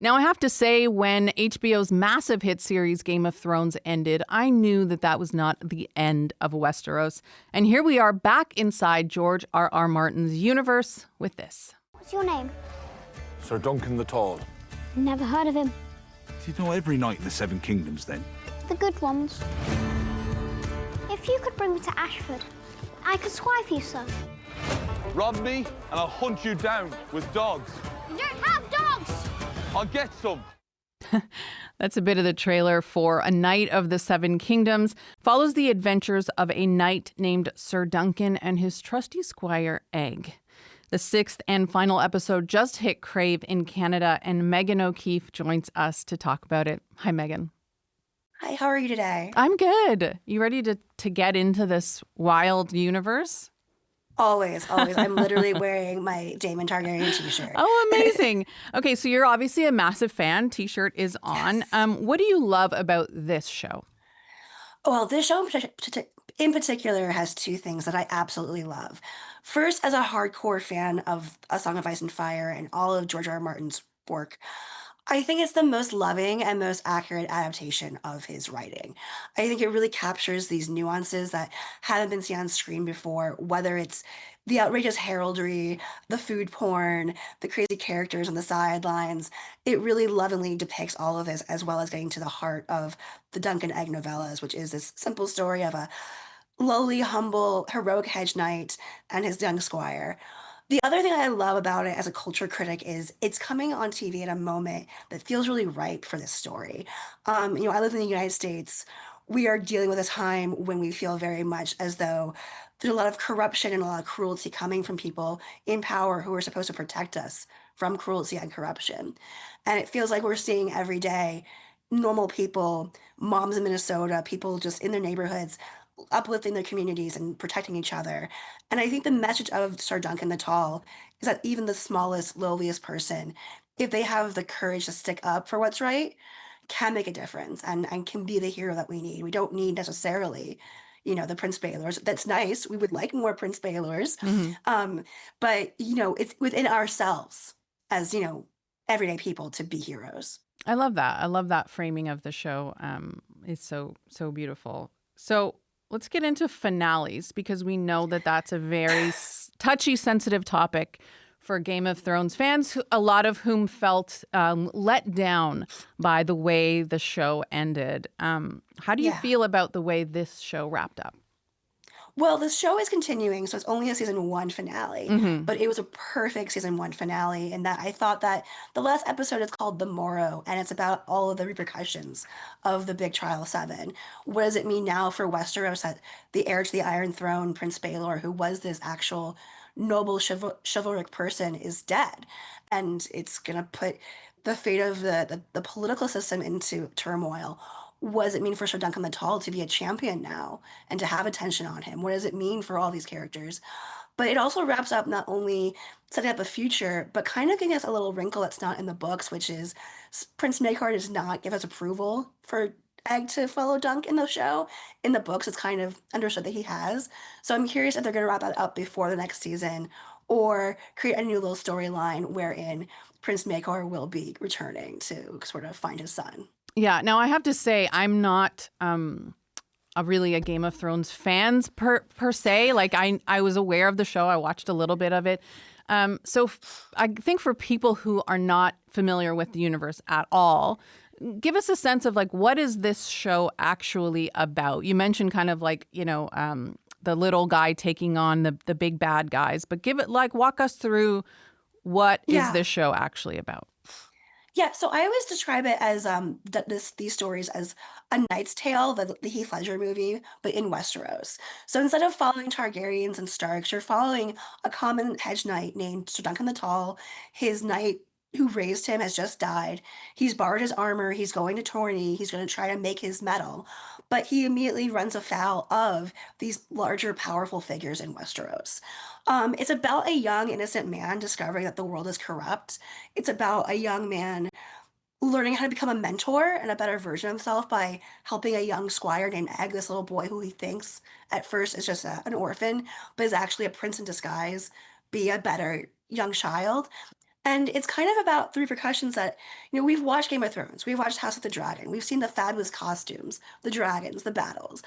Now, I have to say, when HBO's massive hit series Game of Thrones ended, I knew that that was not the end of Westeros. And here we are back inside George R.R. Martin's universe with this. What's your name? Sir Duncan the Tall. Never heard of him. Do you know every knight in the Seven Kingdoms, then? The good ones. If you could bring me to Ashford, I could squire for you, sir. Rob me, and I'll hunt you down with dogs. You don't have dogs! I'll get some. That's a bit of the trailer for A Knight of the Seven Kingdoms. Follows the adventures of a knight named Sir Duncan and his trusty squire, Egg. The 6th and final episode just hit Crave in Canada, and Meghan O'Keefe joins us to talk about it. Hi, Meghan. Hi, how are you today? I'm good. You ready to get into this wild universe? Always, always. I'm literally wearing my Daemon Targaryen t-shirt. Oh, amazing. Okay, so you're obviously a massive fan. T-shirt is on. Yes. What do you love about this show? Well, this show in particular has two things that I absolutely love. First, as a hardcore fan of A Song of Ice and Fire and all of George R.R. Martin's work, I think it's the most loving and most accurate adaptation of his writing. I think it really captures these nuances that haven't been seen on screen before, whether it's the outrageous heraldry, the food porn, the crazy characters on the sidelines. It really lovingly depicts all of this, as well as getting to the heart of the Duncan Egg novellas, which is this simple story of a lowly, humble, heroic hedge knight and his young squire. The other thing I love about it as a culture critic is it's coming on TV at a moment that feels really ripe for this story. I live in the United States. We are dealing with a time when we feel very much as though there's a lot of corruption and a lot of cruelty coming from people in power who are supposed to protect us from cruelty and corruption. And it feels like we're seeing every day normal people, moms in Minnesota, people just in their neighborhoods, uplifting their communities and protecting each other. And I think the message of Sir Duncan the Tall is that even the smallest, lowliest person, if they have the courage to stick up for what's right, can make a difference and can be the hero that we need. We don't need necessarily, the Prince Baylors. That's nice. We would like more Prince Baylors. Hmm. But, it's within ourselves as, everyday people to be heroes. I love that. I love that framing of the show. It's so beautiful. So let's get into finales, because we know that that's a very touchy, sensitive topic for Game of Thrones fans, a lot of whom felt let down by the way the show ended. How do you Yeah. feel about the way this show wrapped up? Well, the show is continuing, so it's only a season one finale, Hmm. but it was a perfect season one finale in that I thought that the last episode is called The Morrow, and it's about all of the repercussions of the big trial 7. What does it mean now for Westeros that the heir to the Iron Throne, Prince Baelor, who was this actual noble chivalric person, is dead? And it's gonna put the fate of the political system into turmoil. What does it mean for Sir Duncan the Tall to be a champion now and to have attention on him? What does it mean for all these characters? But it also wraps up not only setting up a future, but kind of giving us a little wrinkle that's not in the books, which is Prince Maekar does not give us approval for Egg to follow Dunk in the show. In the books, it's kind of understood that he has. So I'm curious if they're going to wrap that up before the next season or create a new little storyline wherein Prince Maekar will be returning to sort of find his son. Yeah. Now, I have to say, I'm not really a Game of Thrones fans per se. Like, I was aware of the show. I watched a little bit of it. I think for people who are not familiar with the universe at all, give us a sense of like, what is this show actually about? You mentioned kind of like, the little guy taking on the big bad guys, but walk us through what is Yeah. this show actually about? Yeah, so I always describe it as these stories as a Knight's Tale, the Heath Ledger movie, but in Westeros. So instead of following Targaryens and Starks, you're following a common hedge knight named Sir Duncan the Tall. His knight who raised him has just died. He's borrowed his armor. He's going to tourney. He's going to try to make his medal, but he immediately runs afoul of these larger, powerful figures in Westeros. It's about a young, innocent man discovering that the world is corrupt. It's about a young man learning how to become a mentor and a better version of himself by helping a young squire named Egg, this little boy who he thinks at first is just an orphan, but is actually a prince in disguise, be a better young child. And it's kind of about the repercussions that, we've watched Game of Thrones, we've watched House of the Dragon, we've seen the fabulous costumes, the dragons, the battles.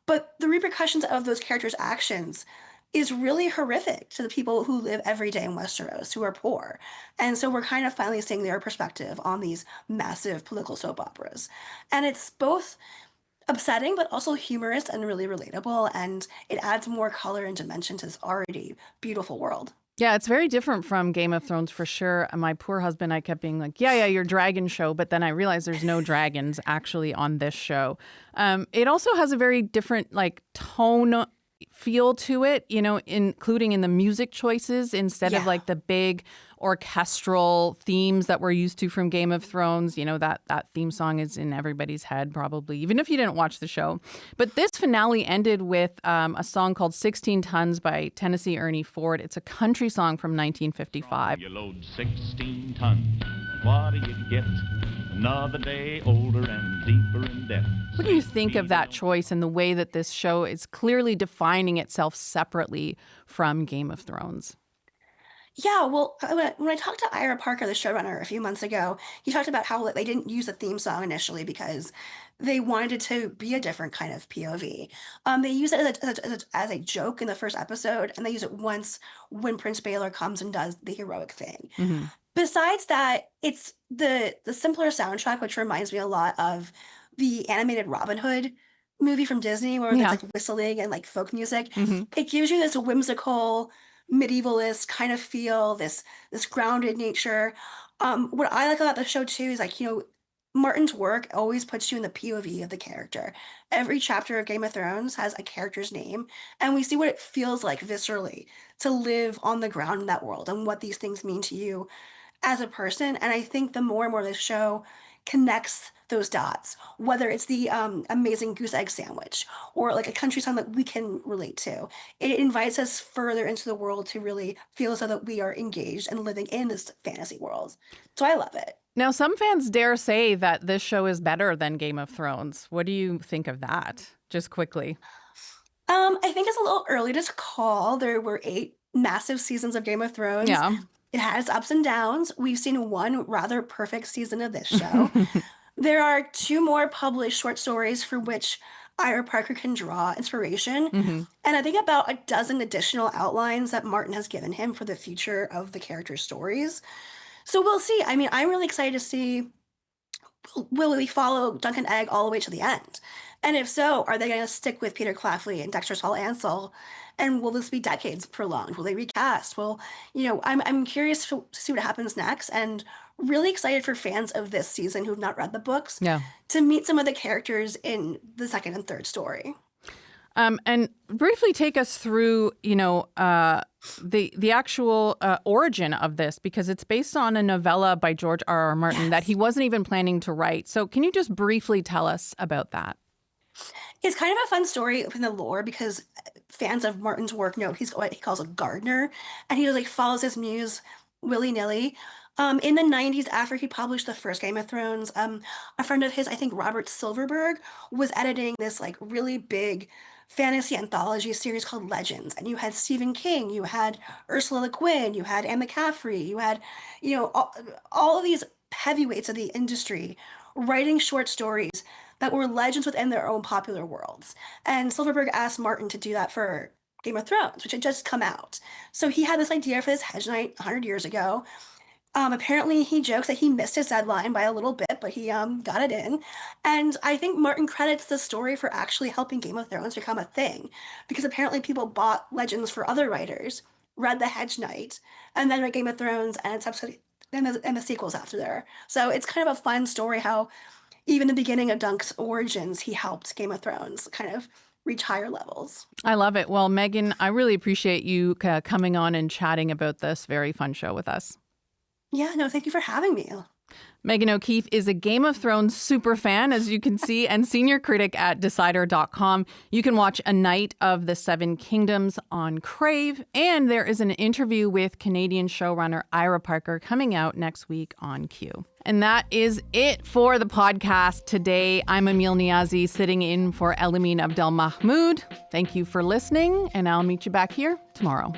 But the repercussions of those characters' actions is really horrific to the people who live every day in Westeros, who are poor. And so we're kind of finally seeing their perspective on these massive political soap operas. And it's both upsetting, but also humorous and really relatable. And it adds more color and dimension to this already beautiful world. Yeah, it's very different from Game of Thrones for sure. And my poor husband, I kept being like, yeah, your dragon show. But then I realized there's no dragons actually on this show. It also has a very different tone feel to it, including in the music choices instead of the big orchestral themes that we're used to from Game of Thrones. That theme song is in everybody's head probably, even if you didn't watch the show. But this finale ended with a song called 16 Tons by Tennessee Ernie Ford. It's a country song from 1955. You load 16 tons, what do you get? Another day older and deeper in debt. What do you think of that choice and the way that this show is clearly defining itself separately from Game of Thrones? Yeah, well, when I talked to Ira Parker, the showrunner, a few months ago, he talked about how they didn't use the theme song initially because they wanted it to be a different kind of POV. They use it as a joke in the first episode, and they use it once when Prince Baelor comes and does the heroic thing. Mm-hmm. Besides that, it's the simpler soundtrack, which reminds me a lot of the animated Robin Hood movie from Disney, where there's whistling and folk music. Mm-hmm. It gives you this whimsical, medievalist kind of feel, this grounded nature. What I like about the show too is Martin's work always puts you in the POV of the character. Every chapter of Game of Thrones has a character's name, and we see what it feels like viscerally to live on the ground in that world and what these things mean to you as a person. And I think the more and more this show connects those dots, whether it's the amazing goose egg sandwich or a country song that we can relate to, it invites us further into the world to really feel so that we are engaged and living in this fantasy world. So I love it. Now, some fans dare say that this show is better than Game of Thrones. What do you think of that? Just quickly. I think it's a little early to call. There were 8 massive seasons of Game of Thrones. Yeah. It has ups and downs. We've seen one rather perfect season of this show. There are 2 more published short stories for which Ira Parker can draw inspiration. Mm-hmm. And I think about a dozen additional outlines that Martin has given him for the future of the characters' stories. So we'll see. I mean, I'm really excited to see, will we follow Duncan Egg all the way to the end? And if so, are they going to stick with Peter Claffley and Dexter Saul Ansel? And will this be decades prolonged? Will they recast? Well, I'm curious to see what happens next, and really excited for fans of this season who've not read the books to meet some of the characters in the second and third story. And briefly take us through, the actual origin of this, because it's based on a novella by George R.R. Martin that he wasn't even planning to write. So can you just briefly tell us about that? It's kind of a fun story in the lore because fans of Martin's work know he's what he calls a gardener, and he follows his muse willy-nilly. In the 90s, after he published the first Game of Thrones, a friend of his, I think Robert Silverberg, was editing this really big fantasy anthology series called Legends. And you had Stephen King, you had Ursula Le Guin, you had Anne McCaffrey, you had, all of these heavyweights of the industry writing short stories that were legends within their own popular worlds. And Silverberg asked Martin to do that for Game of Thrones, which had just come out. So he had this idea for this hedge knight 100 years ago. Apparently, he jokes that he missed his deadline by a little bit, but he got it in. And I think Martin credits the story for actually helping Game of Thrones become a thing, because apparently people bought Legends for other writers, read The Hedge Knight, and then read Game of Thrones and its episode, and the sequels after there. So it's kind of a fun story how even the beginning of Dunk's origins, he helped Game of Thrones kind of reach higher levels. I love it. Well, Megan, I really appreciate you coming on and chatting about this very fun show with us. Yeah, no, thank you for having me. Meghan O'Keefe is a Game of Thrones super fan, as you can see, and senior critic at Decider.com. You can watch A Night of the Seven Kingdoms on Crave, and there is an interview with Canadian showrunner Ira Parker coming out next week on Q. And that is it for the podcast today. I'm Amil Niazi, sitting in for Elamin Abdelmahmoud. Thank you for listening, and I'll meet you back here tomorrow.